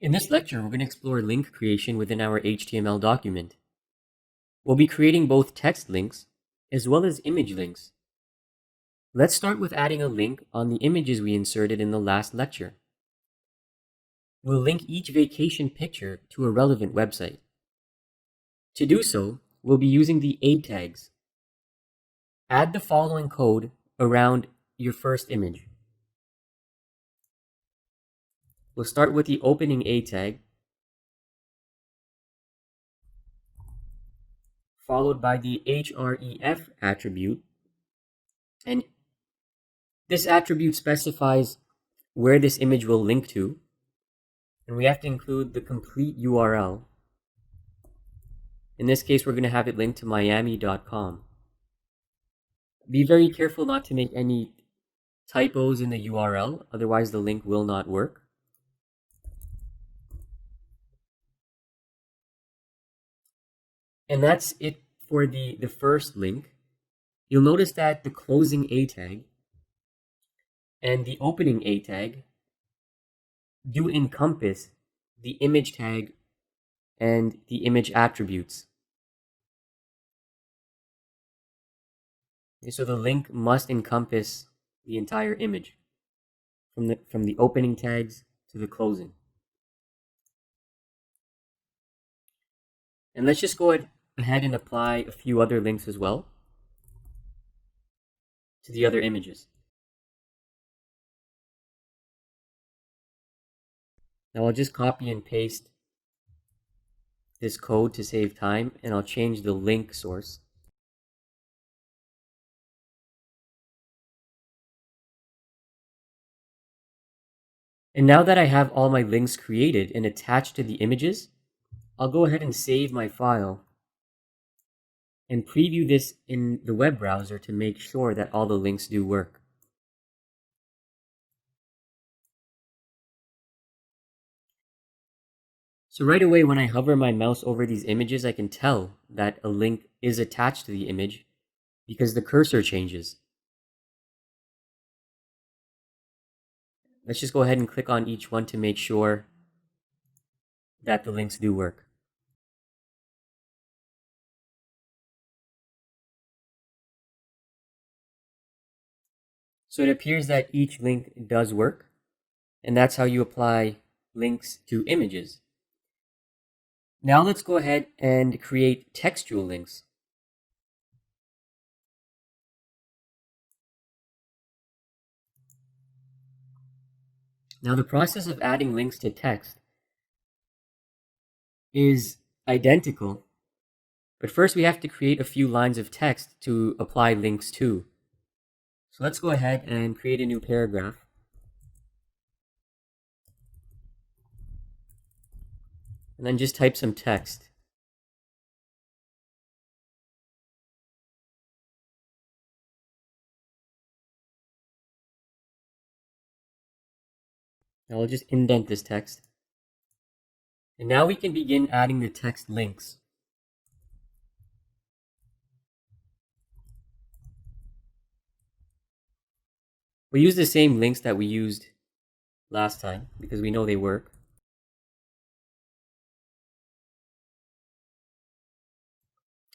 In this lecture, we're going to explore link creation within our HTML document. We'll be creating both text links as well as image links. Let's start with adding a link on the images we inserted in the last lecture. We'll link each vacation picture to a relevant website. To do so, we'll be using the A tags. Add the following code around your first image. We'll start with the opening A tag, followed by the href attribute, and this attribute specifies where this image will link to, and we have to include the complete URL. In this case, we're going to have it linked to miami.com. Be very careful not to make any typos in the URL, otherwise the link will not work. And that's it for the first link. You'll notice that the closing A tag and the opening A tag do encompass the image tag and the image attributes. Okay, so the link must encompass the entire image, from the opening tags to the closing. And let's just go ahead and apply a few other links as well to the other images. Now I'll just copy and paste this code to save time, and I'll change the link source. And now that I have all my links created and attached to the images, I'll go ahead and save my file and preview this in the web browser to make sure that all the links do work. So right away, when I hover my mouse over these images, I can tell that a link is attached to the image because the cursor changes. Let's just go ahead and click on each one to make sure that the links do work. So it appears that each link does work, and that's how you apply links to images. Now let's go ahead and create textual links. Now the process of adding links to text is identical, but first we have to create a few lines of text to apply links to. So let's go ahead and create a new paragraph. And then just type some text. Now I'll just indent this text. And now we can begin adding the text links. We'll use the same links that we used last time because we know they work.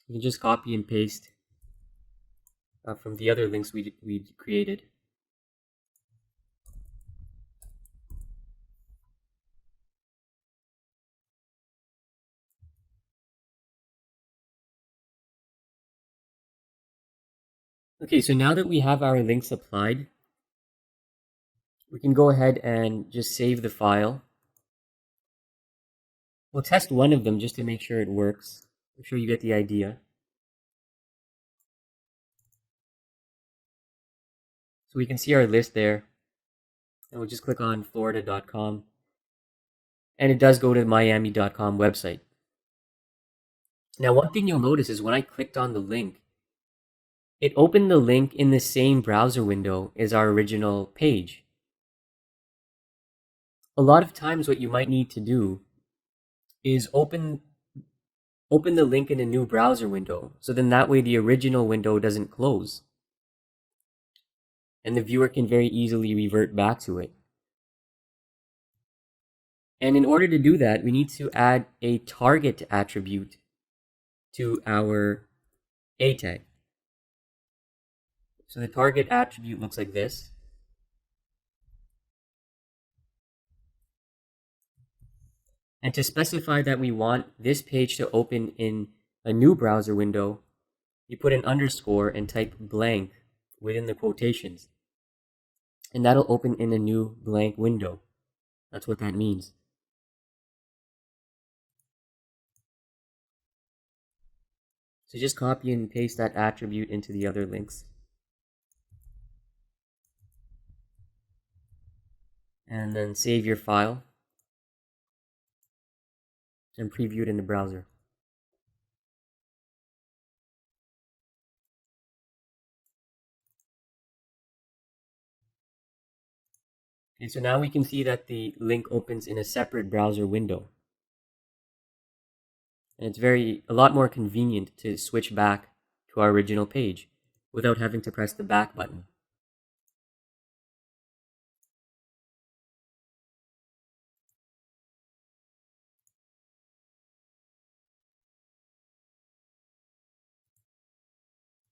You can just copy and paste from the other links we created. Okay, so now that we have our links applied, we can go ahead and just save the file. We'll test one of them just to make sure it works. I'm sure you get the idea. So we can see our list there. And we'll just click on florida.com. And it does go to the miami.com website. Now, one thing you'll notice is when I clicked on the link, it opened the link in the same browser window as our original page. A lot of times what you might need to do is open the link in a new browser window, so then that way the original window doesn't close. And the viewer can very easily revert back to it. And in order to do that, we need to add a target attribute to our A tag. So the target attribute looks like this. And to specify that we want this page to open in a new browser window, you put an underscore and type blank within the quotations. And that'll open in a new blank window. That's what that means. So just copy and paste that attribute into the other links. And then save your file and preview it in the browser. Okay, so now we can see that the link opens in a separate browser window. And it's a lot more convenient to switch back to our original page without having to press the back button.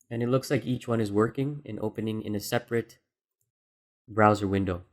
And it looks like each one is working and opening in a separate browser window.